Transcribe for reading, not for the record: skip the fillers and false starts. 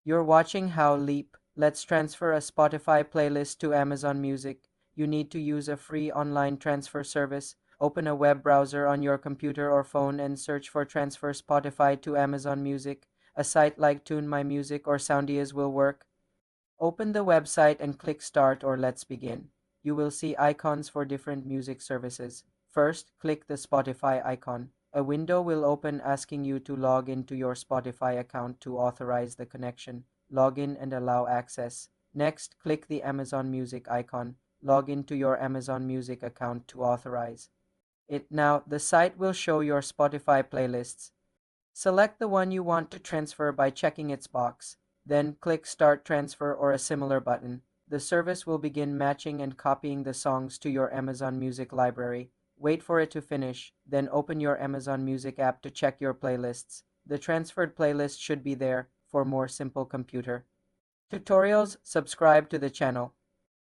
You're watching How Leap. Let's transfer a Spotify playlist to Amazon Music. You need to use a free online transfer service. Open a web browser on your computer or phone and search for Transfer Spotify to Amazon Music. A site like Tune My Music or Soundias will work. Open the website and click Start or Let's Begin. You will see icons for different music services. First, click the Spotify icon. A window will open asking you to log into your Spotify account to authorize the connection. Log in and allow access. Next, click the Amazon Music icon. Log into your Amazon Music account to authorize it. Now, the site will show your Spotify playlists. Select the one you want to transfer by checking its box. Then click Start Transfer or a similar button. The service will begin matching and copying the songs to your Amazon Music library. Wait for it to finish, then open your Amazon Music app to check your playlists. The transferred playlist should be there for more simple computer tutorials. Subscribe to the channel.